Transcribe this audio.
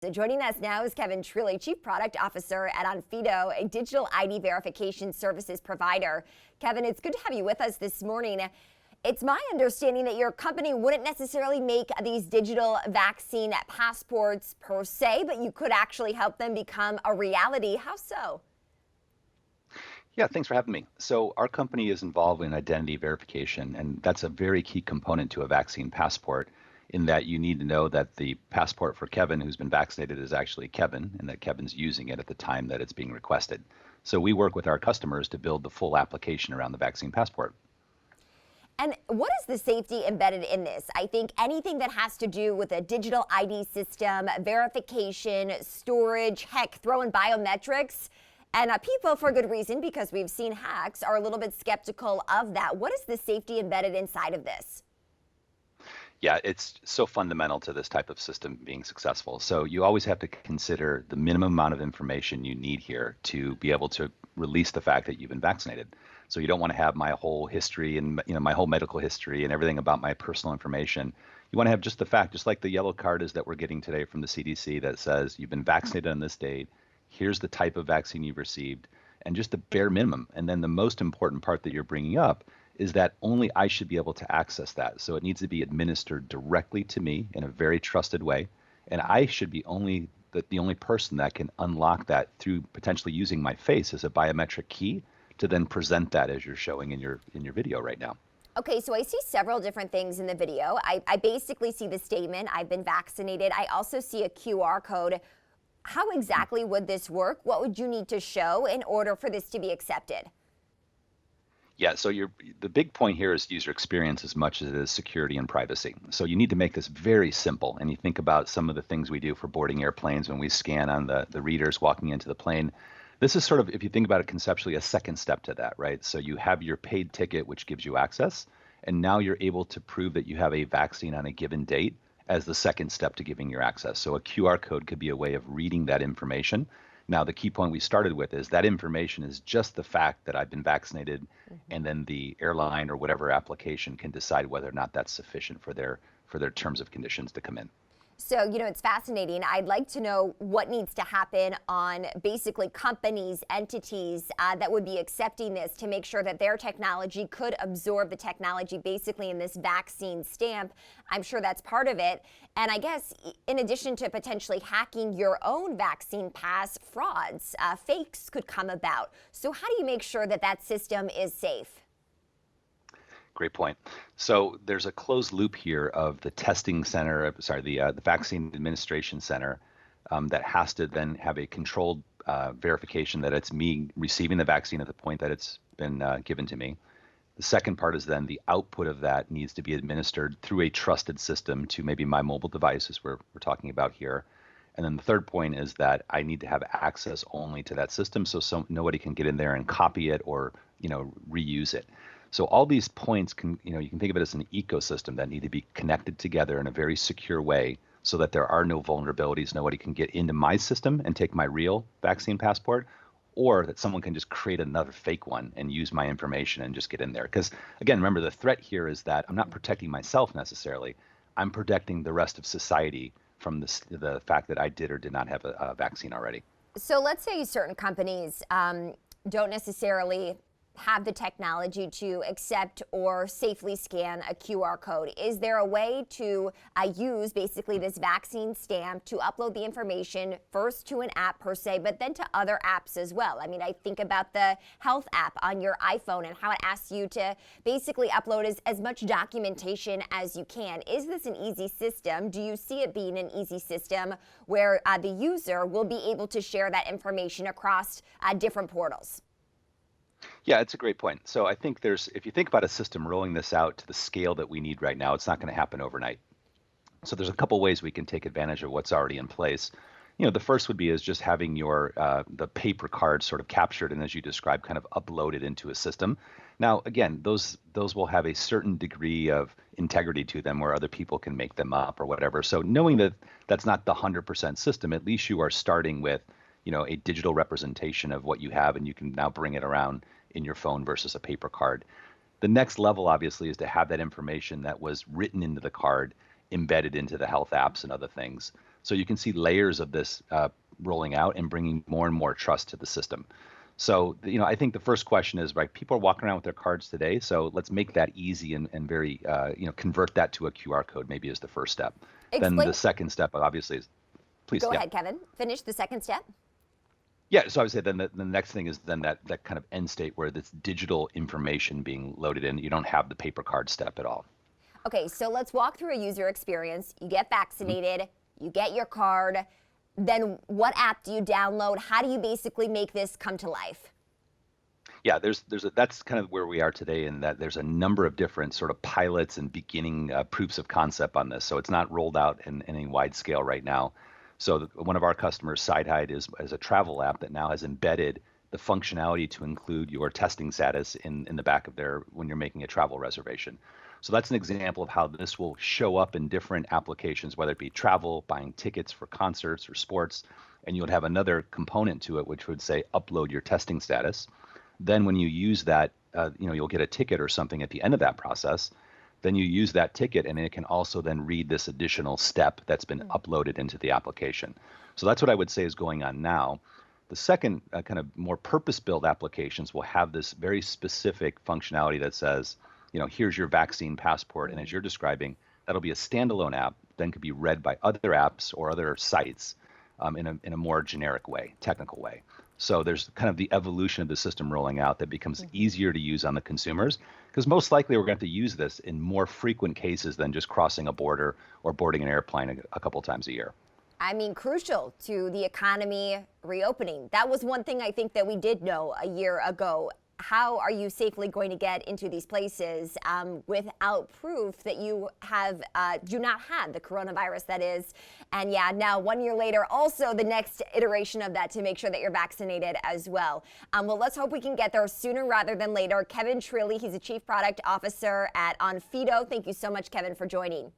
So joining us now is Kevin Trilli, Chief Product Officer at Onfido, a digital ID verification services provider. Kevin, it's good to have you with us this morning. It's my understanding that your company wouldn't necessarily make these digital vaccine passports per se, but you could actually help them become a reality. How so? Yeah, thanks for having me. So our company is involved in identity verification, and that's a very key component to a vaccine passport in that you need to know that the passport for Kevin who's been vaccinated is actually Kevin and that Kevin's using it at the time that it's being requested. So we work with our customers to build the full application around the vaccine passport. And what is the safety embedded in this? I think anything that has to do with a digital ID system, verification, storage, heck, throw in biometrics. And people, for good reason, because we've seen hacks, are a little bit skeptical of that. What is the safety embedded inside of this? Yeah, it's so fundamental to this type of system being successful. So you always have to consider the minimum amount of information you need here to be able to release the fact that you've been vaccinated. So you don't want to have my whole history and my whole medical history and everything about my personal information. You want to have just the fact, just like the yellow card is that we're getting today from the CDC that says you've been vaccinated on this date, here's the type of vaccine you've received, and just the bare minimum. And then the most important part that you're bringing up is that only I should be able to access that. So it needs to be administered directly to me in a very trusted way. And I should be the only person that can unlock that through potentially using my face as a biometric key to then present that as you're showing in your video right now. Okay, so I see several different things in the video. I basically see the statement, I've been vaccinated. I also see a QR code. How exactly would this work? What would you need to show in order for this to be accepted? Yeah, so the big point here is user experience as much as it is security and privacy. So you need to make this very simple. And you think about some of the things we do for boarding airplanes when we scan on the readers walking into the plane. This is sort of, if you think about it conceptually, a second step to that, right? So you have your paid ticket, which gives you access. And now you're able to prove that you have a vaccine on a given date as the second step to giving your access. So a QR code could be a way of reading that information. Now, the key point we started with is that information is just the fact that I've been vaccinated, and then the airline or whatever application can decide whether or not that's sufficient for their terms of conditions to come in. So, it's fascinating. I'd like to know what needs to happen on basically companies, entities that would be accepting this to make sure that their technology could absorb the technology basically in this vaccine stamp. I'm sure that's part of it. And I guess in addition to potentially hacking your own vaccine pass, frauds, fakes could come about. So how do you make sure that that system is safe? Great point. So there's a closed loop here of the testing center, the vaccine administration center that has to then have a controlled verification that it's me receiving the vaccine at the point that it's been given to me. The second part is then the output of that needs to be administered through a trusted system to maybe my mobile device, as we're talking about here. And then the third point is that I need to have access only to that system so nobody can get in there and copy it or reuse it. So all these points you can think of it as an ecosystem that need to be connected together in a very secure way so that there are no vulnerabilities. Nobody can get into my system and take my real vaccine passport, or that someone can just create another fake one and use my information and just get in there. Because again, remember, the threat here is that I'm not protecting myself necessarily. I'm protecting the rest of society from the fact that I did or did not have a vaccine already. So let's say certain companies don't necessarily have the technology to accept or safely scan a QR code. Is there a way to use basically this vaccine stamp to upload the information first to an app per se, but then to other apps as well? I mean, I think about the health app on your iPhone and how it asks you to basically upload as much documentation as you can. Is this an easy system? Do you see it being an easy system where the user will be able to share that information across different portals? Yeah, it's a great point. So I think if you think about a system rolling this out to the scale that we need right now, it's not going to happen overnight. So there's a couple ways we can take advantage of what's already in place. The first would be is just having the paper card sort of captured and, as you described, kind of uploaded into a system. Now, again, those will have a certain degree of integrity to them where other people can make them up or whatever. So knowing that that's not the 100% system, at least you are starting with a digital representation of what you have, and you can now bring it around in your phone versus a paper card. The next level, obviously, is to have that information that was written into the card embedded into the health apps and other things. So you can see layers of this rolling out and bringing more and more trust to the system. So, I think the first question is, right, people are walking around with their cards today, so let's make that easy and very, convert that to a QR code maybe as the first step. Then the second step, obviously, is, please. Go ahead, Kevin. Finish the second step. Yeah, so I would say then the next thing is then that kind of end state where this digital information being loaded in, you don't have the paper card step at all. Okay, so let's walk through a user experience. You get vaccinated, you get your card. Then what app do you download? How do you basically make this come to life? Yeah, that's kind of where we are today, in that there's a number of different sort of pilots and beginning proofs of concept on this. So it's not rolled out in any wide scale right now. So one of our customers, SideHide, is a travel app that now has embedded the functionality to include your testing status in the back of there when you're making a travel reservation. So that's an example of how this will show up in different applications, whether it be travel, buying tickets for concerts or sports, and you would have another component to it, which would say upload your testing status. Then when you use that, you'll get a ticket or something at the end of that process. Then you use that ticket, and it can also then read this additional step that's been uploaded into the application. So that's what I would say is going on now. The second kind of more purpose-built applications will have this very specific functionality that says, here's your vaccine passport. And as you're describing, that'll be a standalone app, then could be read by other apps or other sites in a more generic way, technical way. So there's kind of the evolution of the system rolling out that becomes easier to use on the consumers, because most likely we're going to use this in more frequent cases than just crossing a border or boarding an airplane a couple times a year. I mean, crucial to the economy reopening. That was one thing I think that we did know a year ago. How are you safely going to get into these places without proof that you do not have the coronavirus, that is? And yeah, now 1 year later, also the next iteration of that to make sure that you're vaccinated as well. Well, let's hope we can get there sooner rather than later. Kevin Trilli, he's a Chief Product Officer at Onfido. Thank you so much, Kevin, for joining.